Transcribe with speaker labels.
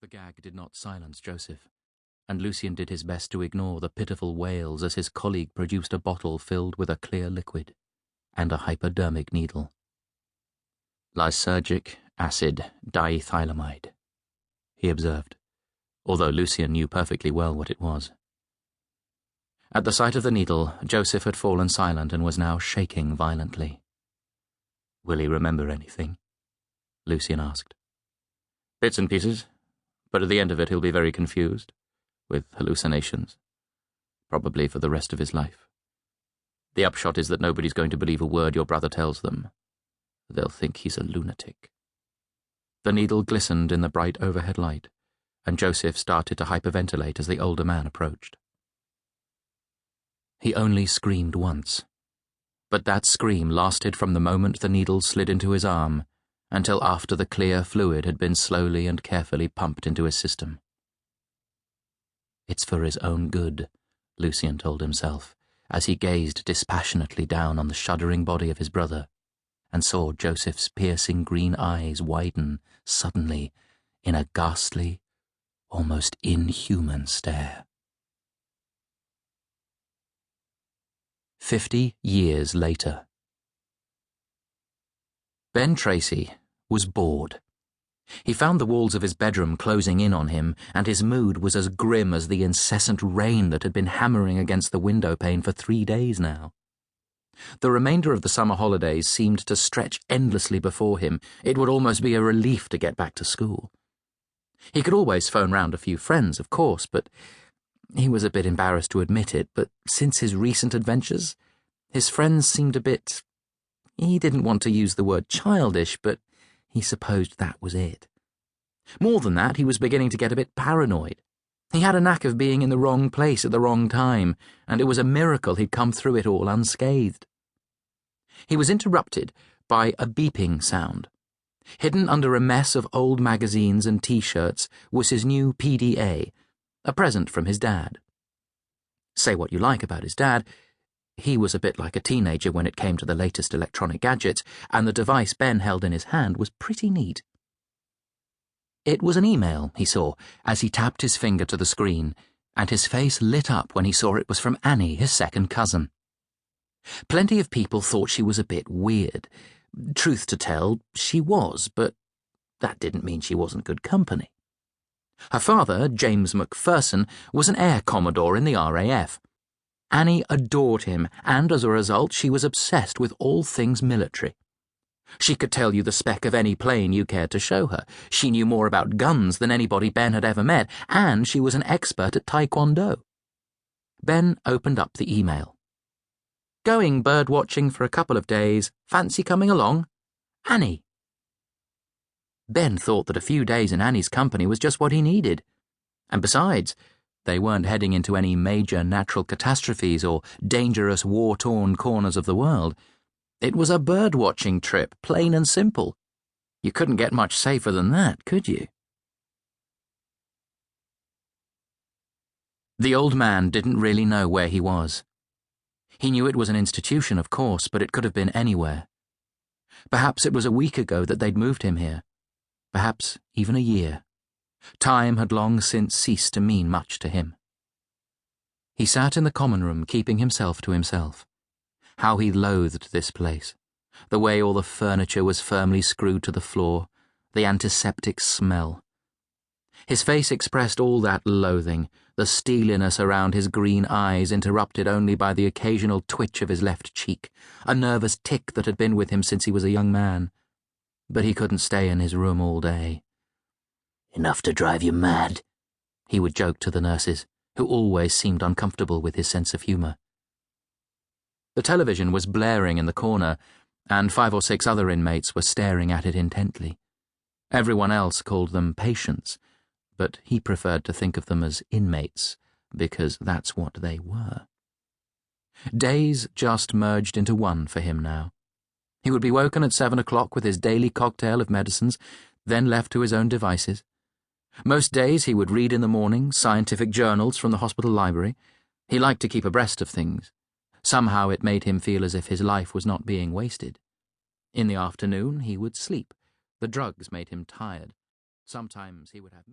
Speaker 1: The gag did not silence Joseph, and Lucien did his best to ignore the pitiful wails as his colleague produced a bottle filled with a clear liquid and a hypodermic needle. Lysergic acid diethylamide, he observed, although Lucien knew perfectly well what it was. At the sight of the needle, Joseph had fallen silent and was now shaking violently. "Will he remember anything?" Lucien asked. "Bits and pieces, but at the end of it he'll be very confused, with hallucinations, probably for the rest of his life. The upshot is that nobody's going to believe a word your brother tells them. They'll think he's a lunatic." The needle glistened in the bright overhead light, and Joseph started to hyperventilate as the older man approached. He only screamed once, but that scream lasted from the moment the needle slid into his arm until after the clear fluid had been slowly and carefully pumped into his system. "It's for his own good," Lucien told himself, as he gazed dispassionately down on the shuddering body of his brother and saw Joseph's piercing green eyes widen suddenly in a ghastly, almost inhuman stare. 50 years later. Ben Tracey was bored. He found the walls of his bedroom closing in on him, and his mood was as grim as the incessant rain that had been hammering against the window pane for 3 days now. The remainder of the summer holidays seemed to stretch endlessly before him. It would almost be a relief to get back to school. He could always phone round a few friends, of course, but he was a bit embarrassed to admit it, but since his recent adventures, his friends seemed a bit... He didn't want to use the word childish, but he supposed that was it. More than that, he was beginning to get a bit paranoid. He had a knack of being in the wrong place at the wrong time, and it was a miracle he'd come through it all unscathed. He was interrupted by a beeping sound. Hidden under a mess of old magazines and T-shirts was his new PDA, a present from his dad. Say what you like about his dad, he was a bit like a teenager when it came to the latest electronic gadgets, and the device Ben held in his hand was pretty neat. It was an email, he saw, as he tapped his finger to the screen, and his face lit up when he saw it was from Annie, his second cousin. Plenty of people thought she was a bit weird. Truth to tell, she was, but that didn't mean she wasn't good company. Her father, James McPherson, was an air commodore in the RAF. Annie adored him, and as a result she was obsessed with all things military. She could tell you the spec of any plane you cared to show her. She knew more about guns than anybody Ben had ever met, and she was an expert at Taekwondo. Ben opened up the email. "Going bird-watching for a couple of days. Fancy coming along? Annie." Ben thought that a few days in Annie's company was just what he needed. And besides, they weren't heading into any major natural catastrophes or dangerous war-torn corners of the world. It was a bird-watching trip, plain and simple. You couldn't get much safer than that, could you? The old man didn't really know where he was. He knew it was an institution, of course, but it could have been anywhere. Perhaps it was a week ago that they'd moved him here. Perhaps even a year. Time had long since ceased to mean much to him. He sat in the common room, keeping himself to himself. How he loathed this place. The way all the furniture was firmly screwed to the floor, the antiseptic smell. His face expressed all that loathing, the steeliness around his green eyes interrupted only by the occasional twitch of his left cheek, a nervous tic that had been with him since he was a young man. But he couldn't stay in his room all day. "Enough to drive you mad," he would joke to the nurses, who always seemed uncomfortable with his sense of humour. The television was blaring in the corner, and 5 or 6 other inmates were staring at it intently. Everyone else called them patients, but he preferred to think of them as inmates, because that's what they were. Days just merged into one for him now. He would be woken at 7 o'clock with his daily cocktail of medicines, then left to his own devices. Most days he would read in the morning scientific journals from the hospital library. He liked to keep abreast of things. Somehow it made him feel as if his life was not being wasted. In the afternoon he would sleep. The drugs made him tired. Sometimes he would have